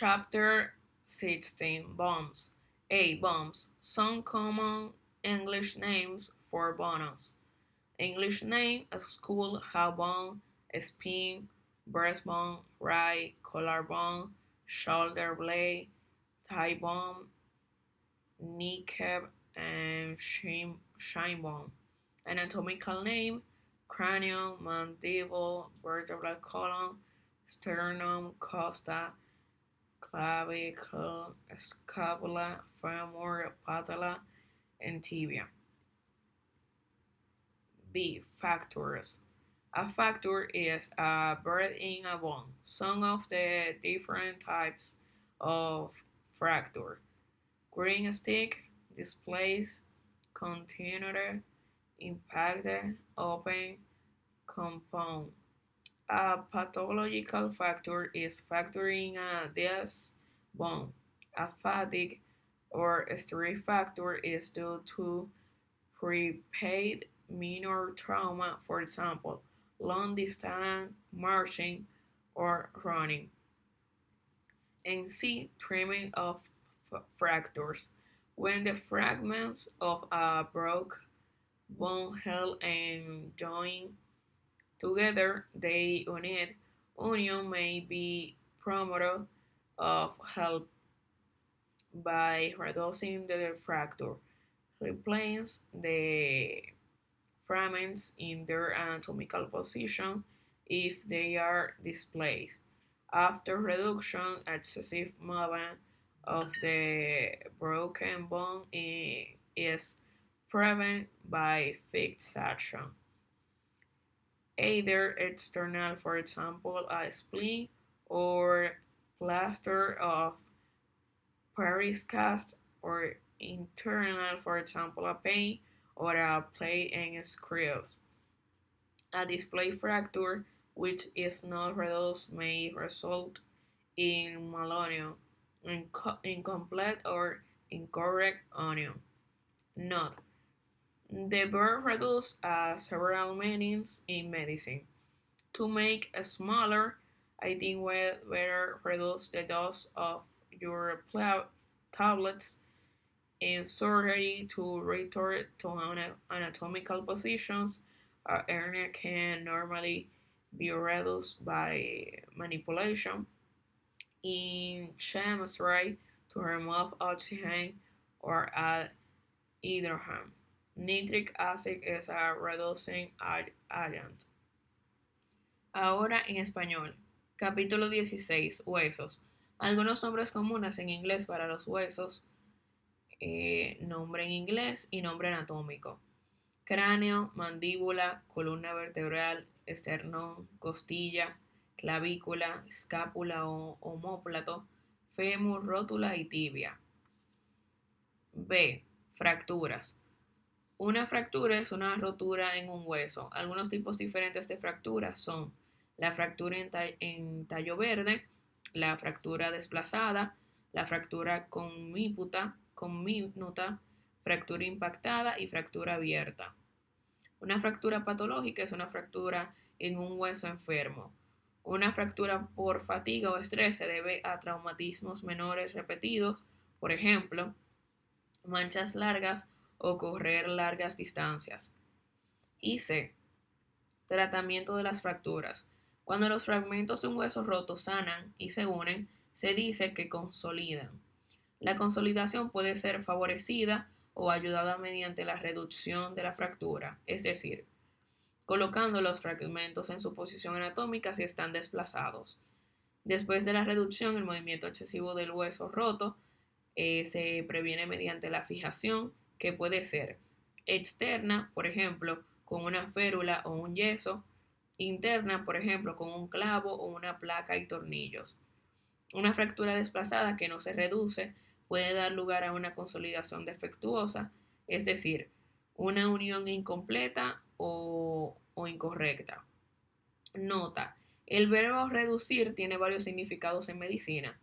Chapter 16 Bombs. A. Bombs. Some common English names for bonus. English name: skull, jawbone, spine, breastbone, right, collarbone, shoulder blade, thigh bone, kneecap, and shin bone. Anatomical name: cranium, mandible, vertebral column, sternum, costa, clavicle, scapula, femur, patella, and tibia. B. Factors. A factor is a bird in a bone. Some of the different types of fracture: green stick, displaced, continued, impacted, open, compound. A pathological factor is factoring a diseased bone. A fatigue or stress factor is due to prepaid minor trauma, for example, long distance marching or running. And C. Trimming of fractures. When the fragments of a broke bone held and joined together, they unite. Union may be promoted of health by reducing the fracture, replace the fragments in their anatomical position if they are displaced. After reduction, excessive movement of the broken bone is prevented by fixation, either external, for example, a splint, or plaster of Paris cast, or internal, for example, a paint or a plate and screws. A display fracture which is not reduced may result in malunion, incomplete or incorrect union. Note: the verb reduce has several meanings in medicine. To make a smaller, I think we better reduce the dose of your tablets in surgery to return to anatomical positions. A hernia can normally be reduced by manipulation in chemistry to remove oxygen or add hydrogen. Nitric acid is a reducing agent. Ahora en español. Capítulo 16. Huesos. Algunos nombres comunes en inglés para los huesos. Nombre en inglés y nombre anatómico: cráneo, mandíbula, columna vertebral, esternón, costilla, clavícula, escápula o omóplato, fémur, rótula y tibia. B. Fracturas. Una fractura es una rotura en un hueso. Algunos tipos diferentes de fracturas son la fractura en tallo verde, la fractura desplazada, la fractura conminuta, fractura impactada y fractura abierta. Una fractura patológica es una fractura en un hueso enfermo. Una fractura por fatiga o estrés se debe a traumatismos menores repetidos, por ejemplo, manchas largas o correr largas distancias. Y C. Tratamiento de las fracturas. Cuando los fragmentos de un hueso roto sanan y se unen, se dice que consolidan. La consolidación puede ser favorecida o ayudada mediante la reducción de la fractura, es decir, colocando los fragmentos en su posición anatómica si están desplazados. Después de la reducción, el movimiento excesivo del hueso roto se previene mediante la fijación, que puede ser externa, por ejemplo, con una férula o un yeso; interna, por ejemplo, con un clavo o una placa y tornillos. Una fractura desplazada que no se reduce puede dar lugar a una consolidación defectuosa, es decir, una unión incompleta o incorrecta. Nota: el verbo reducir tiene varios significados en medicina.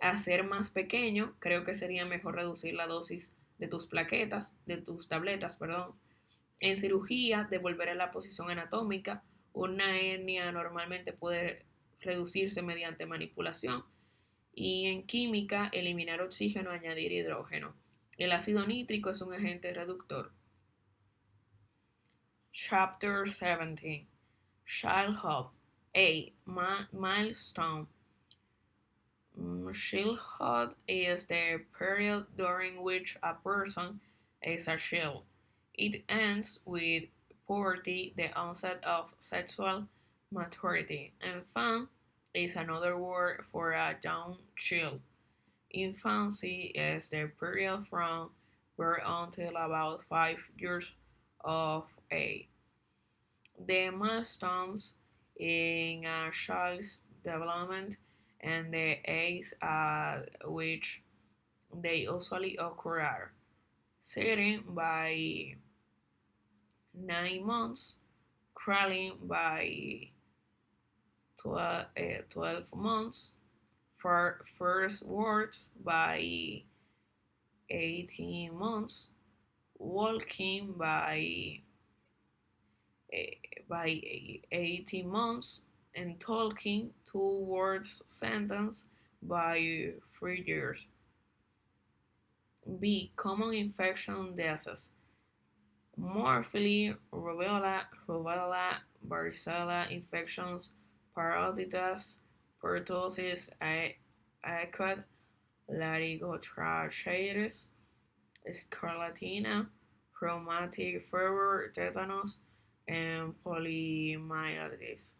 Hacer más pequeño: creo que sería mejor reducir la dosis de tus tabletas, perdón. En cirugía, devolver a la posición anatómica. Una hernia normalmente puede reducirse mediante manipulación. Y en química, eliminar oxígeno, añadir hidrógeno. El ácido nítrico es un agente reductor. Chapter 17. Childhood. A. Milestone. Childhood is the period during which a person is a child. It ends with puberty, the onset of sexual maturity. Infant is another word for a young child. Infancy is the period from birth until about 5 years of age. The milestones in a child's development and the age at which they usually occur are sitting by 9 months, crawling by 12 months, for first words by 18 months, walking by 18 months, and talking 2 words sentence by 3 years. B. Common infection diseases. Morphily, rubella, varicella infections, parotitis, pertussis, acute laryngochronitis, scarlatina, rheumatic fever, tetanus, and polymyelitis.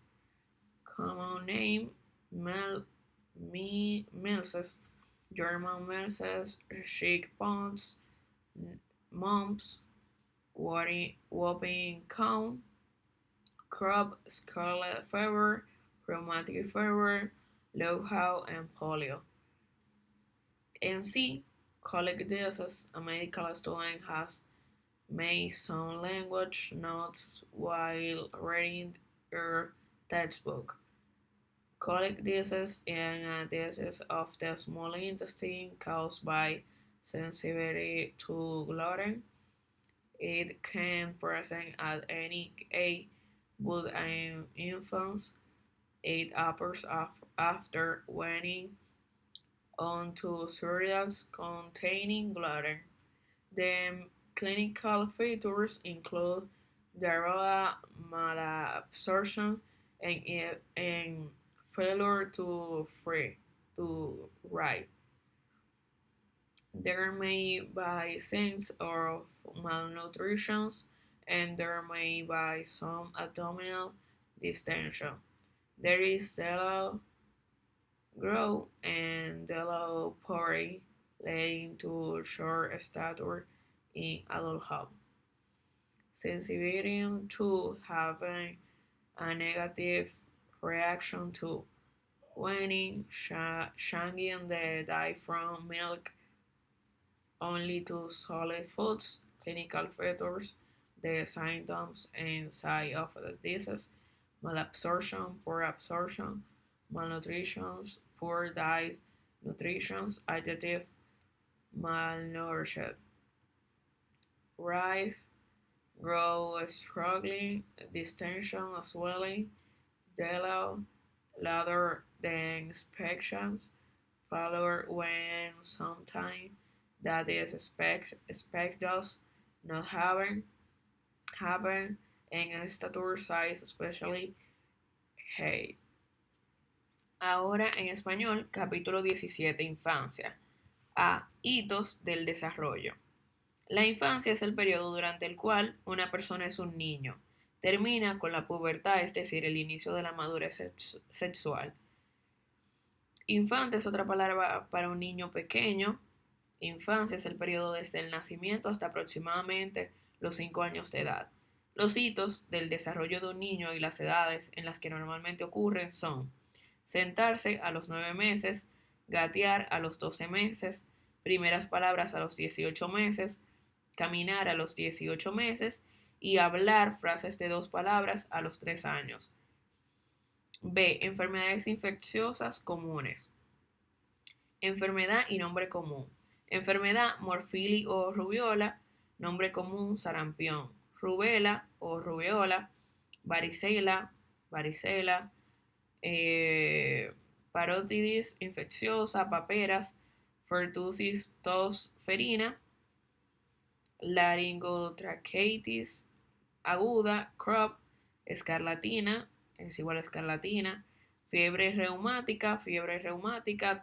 Common name: Milces, German Milces, chickpox, mumps, whooping cough, crop, scarlet fever, rheumatic fever, low and polio. And C. Colic disease. A medical student has made some language notes while reading her textbook. Colic disease is a disease of the small intestine caused by sensitivity to gluten. It can present at any age, but in infants it appears after weaning onto cereals containing gluten. The clinical features include diarrhea, malabsorption, and failure to write. There may be signs of malnutrition, and there may be some abdominal distension. There is yellow growth and yellow pori, leading to short stature in adulthood. Sensitivity to having a negative reaction to weaning, changing the diet from milk only to solid foods, clinical features, the symptoms and side of the disease, malabsorption, poor absorption, malnutrition, poor diet, nutrition, adjective, malnourished, rife, grow, struggling, distension, swelling, yellow, louder than inspections, failure when sometime that is expect does not happen en stature size especially height. Ahora en español, capítulo 17, infancia. A. Hitos del desarrollo. La infancia es el periodo durante el cual una persona es un niño. Termina con la pubertad, es decir, el inicio de la madurez sexual. Infante es otra palabra para un niño pequeño. Infancia es el periodo desde el nacimiento hasta aproximadamente los 5 años de edad. Los hitos del desarrollo de un niño y las edades en las que normalmente ocurren son sentarse a los 9 meses, gatear a los 12 meses, primeras palabras a los 18 meses, caminar a los 18 meses y hablar frases de 2 palabras a los 3 años. B. Enfermedades infecciosas comunes. Enfermedad y nombre común. Enfermedad, morfili o rubiola. Nombre común, sarampión. Rubela o rubeola. Varicela, varicela. parotiditis infecciosa, paperas, pertussis tos ferina, laringotraqueitis aguda, CROP, escarlatina, es igual a escarlatina, fiebre reumática,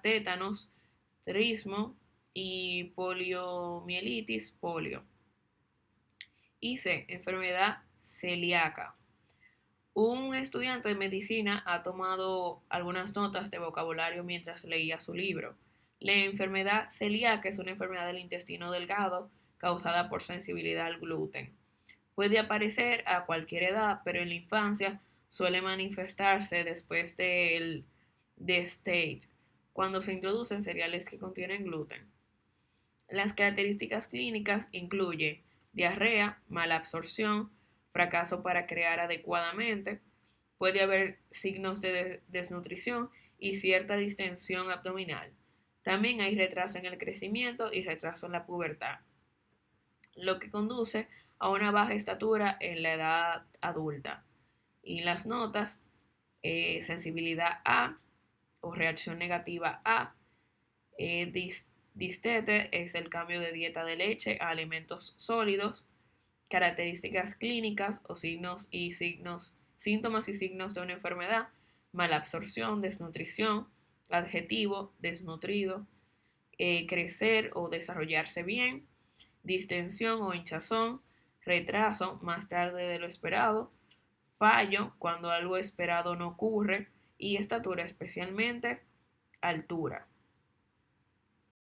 tétanos, trismo y poliomielitis, polio. Y C, enfermedad celíaca. Un estudiante de medicina ha tomado algunas notas de vocabulario mientras leía su libro. La enfermedad celíaca es una enfermedad del intestino delgado causada por sensibilidad al gluten. Puede aparecer a cualquier edad, pero en la infancia suele manifestarse después del stage, cuando se introducen cereales que contienen gluten. Las características clínicas incluyen diarrea, mala absorción, fracaso para crear adecuadamente, puede haber signos de desnutrición y cierta distensión abdominal. También hay retraso en el crecimiento y retraso en la pubertad, lo que conduce a una baja estatura en la edad adulta. Y las notas, sensibilidad A o reacción negativa A, distete es el cambio de dieta de leche a alimentos sólidos, características clínicas o síntomas y signos de una enfermedad, malabsorción, desnutrición, adjetivo, desnutrido, crecer o desarrollarse bien, distensión o hinchazón, retraso más tarde de lo esperado, fallo cuando algo esperado no ocurre y estatura, especialmente altura.